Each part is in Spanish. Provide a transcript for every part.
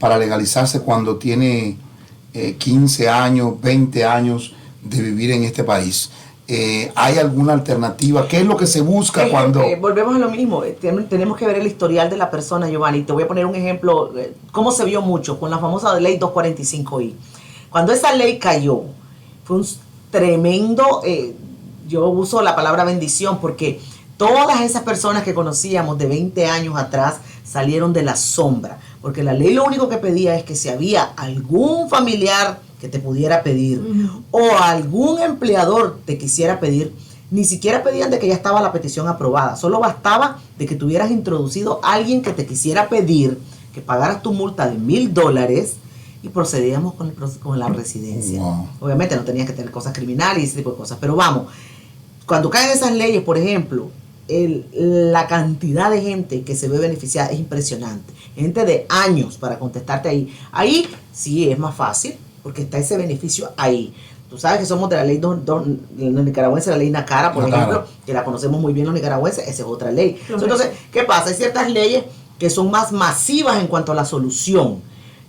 para legalizarse cuando tiene 15 años, 20 años de vivir en este país? ¿Hay alguna alternativa? ¿Qué es lo que se busca cuando...? Volvemos a lo mismo. Tenemos que ver el historial de la persona, Giovanni. Te voy a poner un ejemplo. ¿Cómo se vio mucho? Con la famosa ley 245I. Cuando esa ley cayó, fue un tremendo... yo uso la palabra bendición porque todas esas personas que conocíamos de 20 años atrás salieron de la sombra. Porque la ley lo único que pedía es que si había algún familiar que te pudiera pedir, o algún empleador te quisiera pedir, ni siquiera pedían de que ya estaba la petición aprobada, solo bastaba de que tuvieras introducido a alguien que te quisiera pedir, que pagaras tu multa de $1,000 y procedíamos con la residencia. Wow. Obviamente no tenías que tener cosas criminales y ese tipo de cosas, pero vamos, cuando caen esas leyes, por ejemplo, la cantidad de gente que se ve beneficiada es impresionante, gente de años para contestarte ahí sí es más fácil, porque está ese beneficio ahí. Tú sabes que somos de la ley nicaragüense, la ley NACARA, por ejemplo, que la conocemos muy bien los nicaragüenses, esa es otra ley. Entonces, ¿qué pasa? Hay ciertas leyes que son más masivas en cuanto a la solución.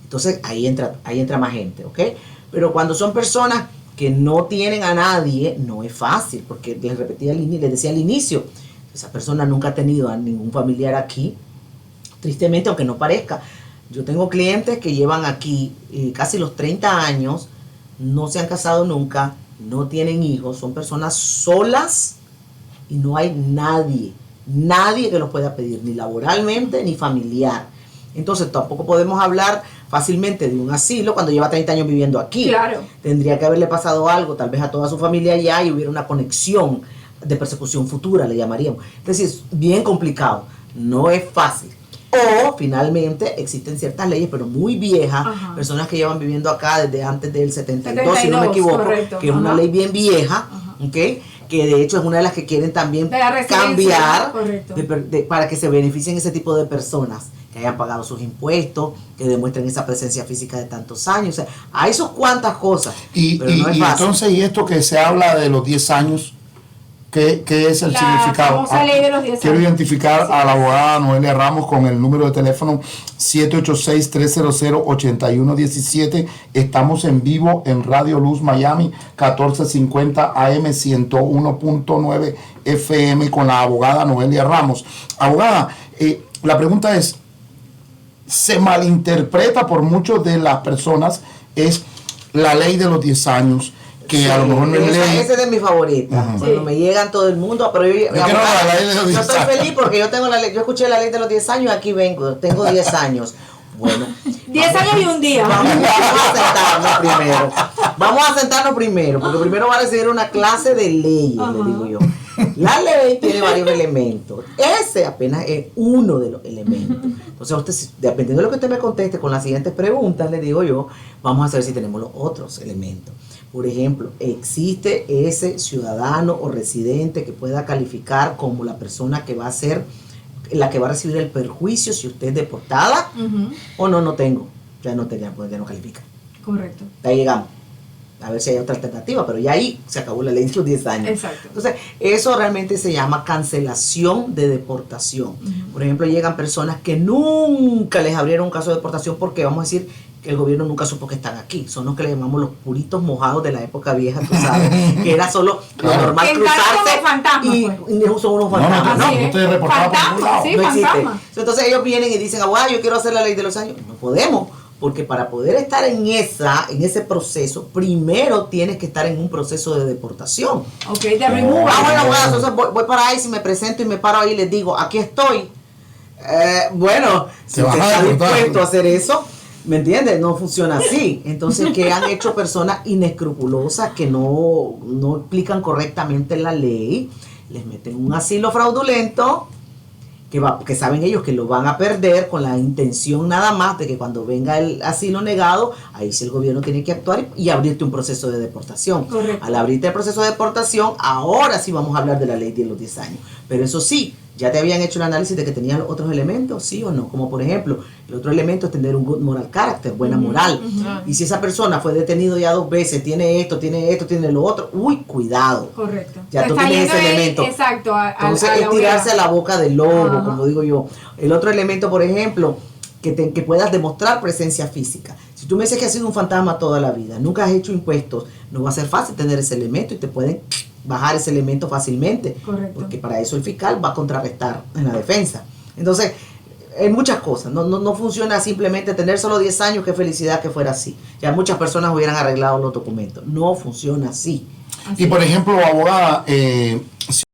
Entonces, ahí entra más gente, ¿ok? Pero cuando son personas que no tienen a nadie, no es fácil, porque les decía al inicio, esa persona nunca ha tenido a ningún familiar aquí, tristemente, aunque no parezca. Yo tengo clientes que llevan aquí casi los 30 años, no se han casado nunca, no tienen hijos, son personas solas y no hay nadie que los pueda pedir, ni laboralmente ni familiar. Entonces tampoco podemos hablar fácilmente de un asilo cuando lleva 30 años viviendo aquí. Claro. Tendría que haberle pasado algo, tal vez a toda su familia allá, y hubiera una conexión de persecución futura, le llamaríamos. Entonces es bien complicado, no es fácil. O finalmente existen ciertas leyes, pero muy viejas, personas que llevan viviendo acá desde antes del 72, si no me equivoco, correcto, que es una ley bien vieja, ¿okay? Que de hecho es una de las que quieren también cambiar para que se beneficien ese tipo de personas, que hayan pagado sus impuestos, que demuestren esa presencia física de tantos años. O sea, hay sus cuantas cosas, pero no es fácil. Entonces, y esto que se habla de los 10 años, ¿qué es el significado? Ley de los 10 Quiero años. identificar a la abogada Noelia Ramos con el número de teléfono 786-300-8117. Estamos en vivo en Radio Luz Miami, 1450 AM, 101.9 FM, con la abogada Noelia Ramos. Abogada, la pregunta es, se malinterpreta por muchas de las personas, es la ley de los 10 años, que a lo mejor no es ley. Ese es de mis favoritas. Cuando me llegan todo el mundo, pero yo estoy feliz porque yo tengo la ley, yo escuché la ley de los 10 años y aquí vengo, tengo 10 años. Bueno, 10 años y un día. Vamos a sentarnos primero, porque primero va a recibir una clase de leyes, le digo yo. La ley tiene varios elementos. Ese apenas es uno de los elementos. Entonces, usted, dependiendo de lo que usted me conteste con las siguientes preguntas, le digo yo, vamos a saber si tenemos los otros elementos. Por ejemplo, ¿existe ese ciudadano o residente que pueda calificar como la persona que va a ser la que va a recibir el perjuicio si usted es deportada? O no tengo. Ya no tenía, pues ya no califica. Correcto. Ahí llegamos. A ver si hay otra alternativa, pero ya ahí se acabó la ley de los 10 años. Exacto. Entonces, eso realmente se llama cancelación de deportación. Por ejemplo, llegan personas que nunca les abrieron un caso de deportación porque, vamos a decir, que el gobierno nunca supo que están aquí. Son los que le llamamos los puritos mojados de la época vieja, tú sabes, que era solo lo normal cruzarse y son unos fantasmas. No estoy reportado por ningún lado. Sí, no existe. fantasma. Entonces ellos vienen y dicen, abogado, yo quiero hacer la ley de los años. No podemos, porque para poder estar en ese proceso, primero tienes que estar en un proceso de deportación. Ok, de removal. Bueno, abogado, entonces voy para ahí, si me presento y me paro ahí y les digo, aquí estoy. Bueno, si usted está dispuesto a hacer eso, ¿me entiendes? No funciona así. Entonces, ¿qué han hecho personas inescrupulosas que no explican correctamente la ley? Les meten un asilo fraudulento que saben ellos que lo van a perder con la intención nada más de que cuando venga el asilo negado, ahí sí el gobierno tiene que actuar y abrirte un proceso de deportación. Correcto. Al abrirte el proceso de deportación, ahora sí vamos a hablar de la ley de los 10 años. Pero eso sí, ya te habían hecho el análisis de que tenían los otros elementos, sí o no. Como por ejemplo, el otro elemento es tener un good moral character, buena moral. Y si esa persona fue detenido ya 2 veces, tiene esto, tiene lo otro, uy, cuidado. Correcto. Ya tú tienes ese elemento. Exacto. Entonces es tirarse a la boca del lobo, como digo yo. El otro elemento, por ejemplo, que puedas demostrar presencia física. Si tú me dices que has sido un fantasma toda la vida, nunca has hecho impuestos, no va a ser fácil tener ese elemento y te pueden bajar ese elemento fácilmente. Correcto. Porque para eso el fiscal va a contrarrestar en la defensa. Entonces, hay muchas cosas. No funciona simplemente tener solo 10 años, qué felicidad que fuera así. Ya muchas personas hubieran arreglado los documentos. No funciona así. Y por ejemplo, abogada,